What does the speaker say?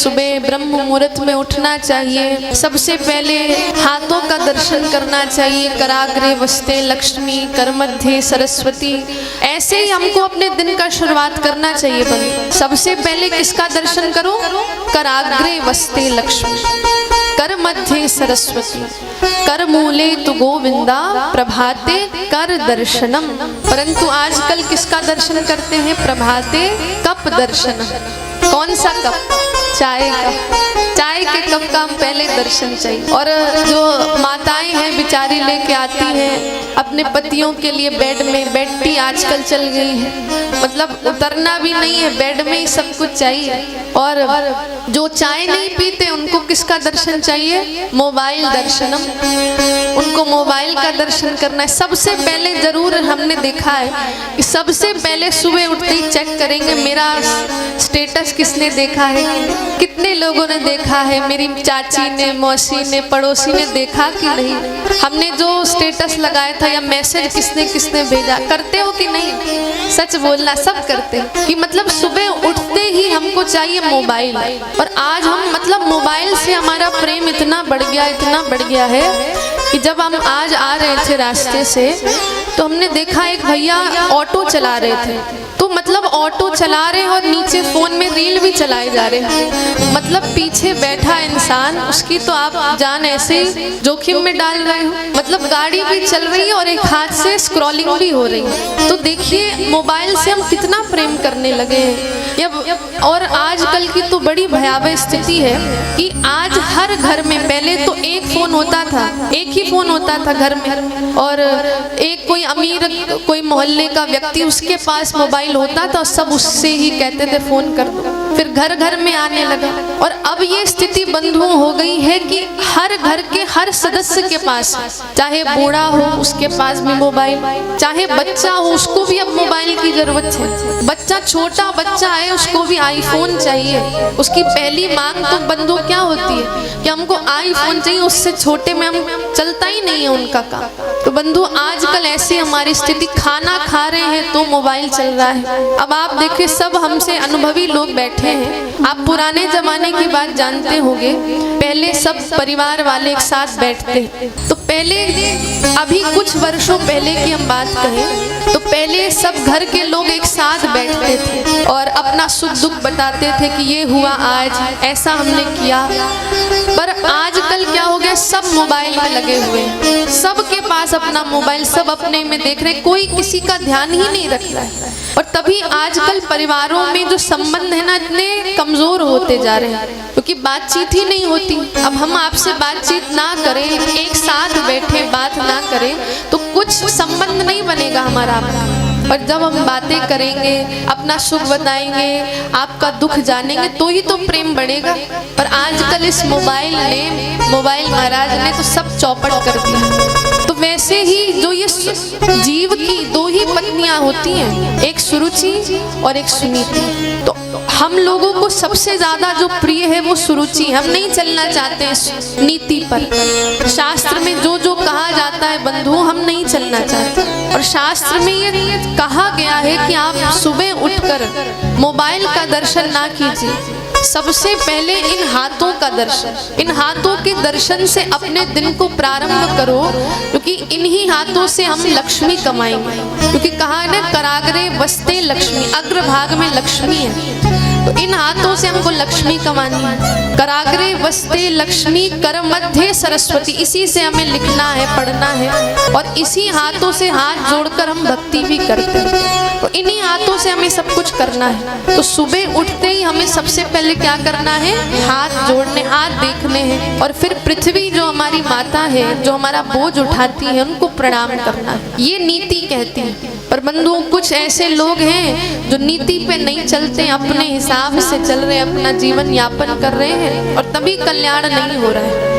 सुबह ब्रह्म मुहूर्त में उठना चाहिए। सबसे पहले हाथों का दर्शन करना चाहिए। कराग्रे वस्ते लक्ष्मी, कर मध्य सरस्वती। ऐसे ही हमको अपने दिन का शुरुआत करना चाहिए। बंधु सबसे पहले किसका दर्शन करो? कराग्रे वस्ते लक्ष्मी, कर मध्य सरस्वती, कर मूले तु गोविंदा, प्रभाते कर दर्शनम। परंतु आजकल किसका दर्शन करते हैं? प्रभाते कप दर्शनम। कौन सा कप? चाय का। चाय के कप का हम पहले दर्शन चाहिए। और जो माताएं हैं बेचारी लेके आती हैं अपने पतियों के लिए बेड में, बेड टी आजकल चल गई है, मतलब उतरना भी नहीं है, बेड में ही सब कुछ चाहिए। और जो चाय नहीं पीते उनको किसका दर्शन चाहिए? मोबाइल दर्शनम। उनको मोबाइल का दर्शन करना है। सबसे पहले जरूर हमने देखा है कि सबसे पहले सुबह उठते ही चेक करेंगे मेरा स्टेटस किसने देखा है, कितने लोगों ने देखा है, मेरी चाची ने, मौसी ने, पड़ोसी ने देखा कि नहीं, हमने जो स्टेटस लगाया था या मैसेज किसने किसने भेजा। करते हो कि नहीं? सच बोलना, सब करते हैं। कि मतलब सुबह उठते ही हमको चाहिए मोबाइल। और आज हम मतलब मोबाइल से हमारा प्रेम इतना बढ़ गया, इतना बढ़ गया है कि जब हम आज आ रहे थे रास्ते से तो हमने देखा एक भैया ऑटो चला रहे थे, तो मतलब ऑटो चला रहे हैं और नीचे फोन में रील भी चलाए जा रहे हैं। मतलब पीछे बैठा इंसान, उसकी तो आप जान ऐसे ही जोखिम में डाल रहे हो। मतलब गाड़ी भी चल रही है और एक हाथ से स्क्रॉलिंग भी हो रही है। तो देखिए मोबाइल से हम कितना प्रेम करने लगे हैं। और आजकल की तो बड़ी भयावह स्थिति है कि आज हर घर में, पहले तो एक फोन होता था, एक ही फोन होता था घर में, और एक कोई अमीर कोई मोहल्ले का व्यक्ति उसके पास मोबाइल होता था, सब उससे ही कहते थे फोन कर दो। फिर घर घर में आने लगा। और अब ये स्थिति बंधु हो गई है कि हर घर के हर सदस्य के पास, चाहे बूढ़ा हो उसके पास भी मोबाइल, चाहे बच्चा हो उसको भी अब मोबाइल की जरूरत है। बच्चा, छोटा बच्चा है, उसको भी आईफोन चाहिए। उसकी पहली मांग तो बंधु क्या होती है कि हमको आईफोन चाहिए, उससे छोटे में हम चलता ही नहीं है उनका काम। तो बंधु आजकल ऐसी हमारी स्थिति, खाना खा रहे हैं तो मोबाइल चल रहा है। अब आप देखिए सब हमसे अनुभवी लोग बैठे हैं। आप पुराने जमाने की बात जानते होंगे, पहले सब परिवार वाले एक साथ बैठते। तो पहले, अभी कुछ वर्षों पहले की हम बात कहें तो पहले सब घर के लोग एक साथ बैठते थे और अपना सुख दुख बताते थे कि ये हुआ आज, ऐसा हमने किया। पर आजकल क्या हो गया, सब मोबाइल में लगे हुए हैं, सबके पास अपना मोबाइल, सब अपने में देख रहे, कोई किसी का ध्यान ही नहीं रख रहा है। और तभी आजकल परिवारों में जो संबंध है ना इतने कमजोर होते जा रहे हैं, क्योंकि बातचीत ही नहीं होती। अब हम आपसे बातचीत ना करें, एक साथ बैठे बात ना करें तो कुछ संबंध नहीं बनेगा हमारा आपका। और जब हम बातें करेंगे, अपना सुख बताएंगे, आपका दुख जानेंगे तो ही तो प्रेम बढ़ेगा। पर आजकल इस मोबाइल महाराज ने तो सब चौपट कर दिया। तो वैसे ही जो ये जीव की दो ही पत्नियां होती हैं, एक सुरुचि और एक सुनीति। तो हम लोगों को सबसे ज्यादा जो प्रिय है वो सुरुचि। हम नहीं चलना चाहते हैं नीति पर। शास्त्र में जो जो कहा जाता है बंधु, हम नहीं चलना चाहते। और शास्त्र में ये कहा गया है कि आप सुबह उठकर मोबाइल का दर्शन ना कीजिए, सबसे पहले इन हाथों का दर्शन, इन हाथों के दर्शन से अपने दिन को प्रारंभ करो, क्योंकि इन्हीं हाथों से हम लक्ष्मी कमाएंगे। क्योंकि कहा है ना, कराग्रे वस्ते लक्ष्मी, अग्रभाग में लक्ष्मी है। तो इन हाथों से हमको लक्ष्मी कमानी है। कराग्रे वस्ते लक्ष्मी, कर मध्य सरस्वती, इसी से हमें लिखना है, पढ़ना है। और इसी हाथों से हाथ जोड़कर हम भक्ति भी करते हैं। तो इन्हीं हाथों से हमें सब कुछ करना है। तो सुबह उठते ही हमें सबसे पहले क्या करना है? हाथ जोड़ने, हाथ देखने हैं। और फिर पृथ्वी जो हमारी माता है, जो हमारा बोझ उठाती है, उनको प्रणाम करना है। ये नीति कहती है। पर बंधुओं कुछ ऐसे लोग हैं जो नीति पे नहीं चलते, अपने हिसाब से चल रहे, अपना जीवन यापन कर रहे हैं और तभी कल्याण नहीं हो रहा है।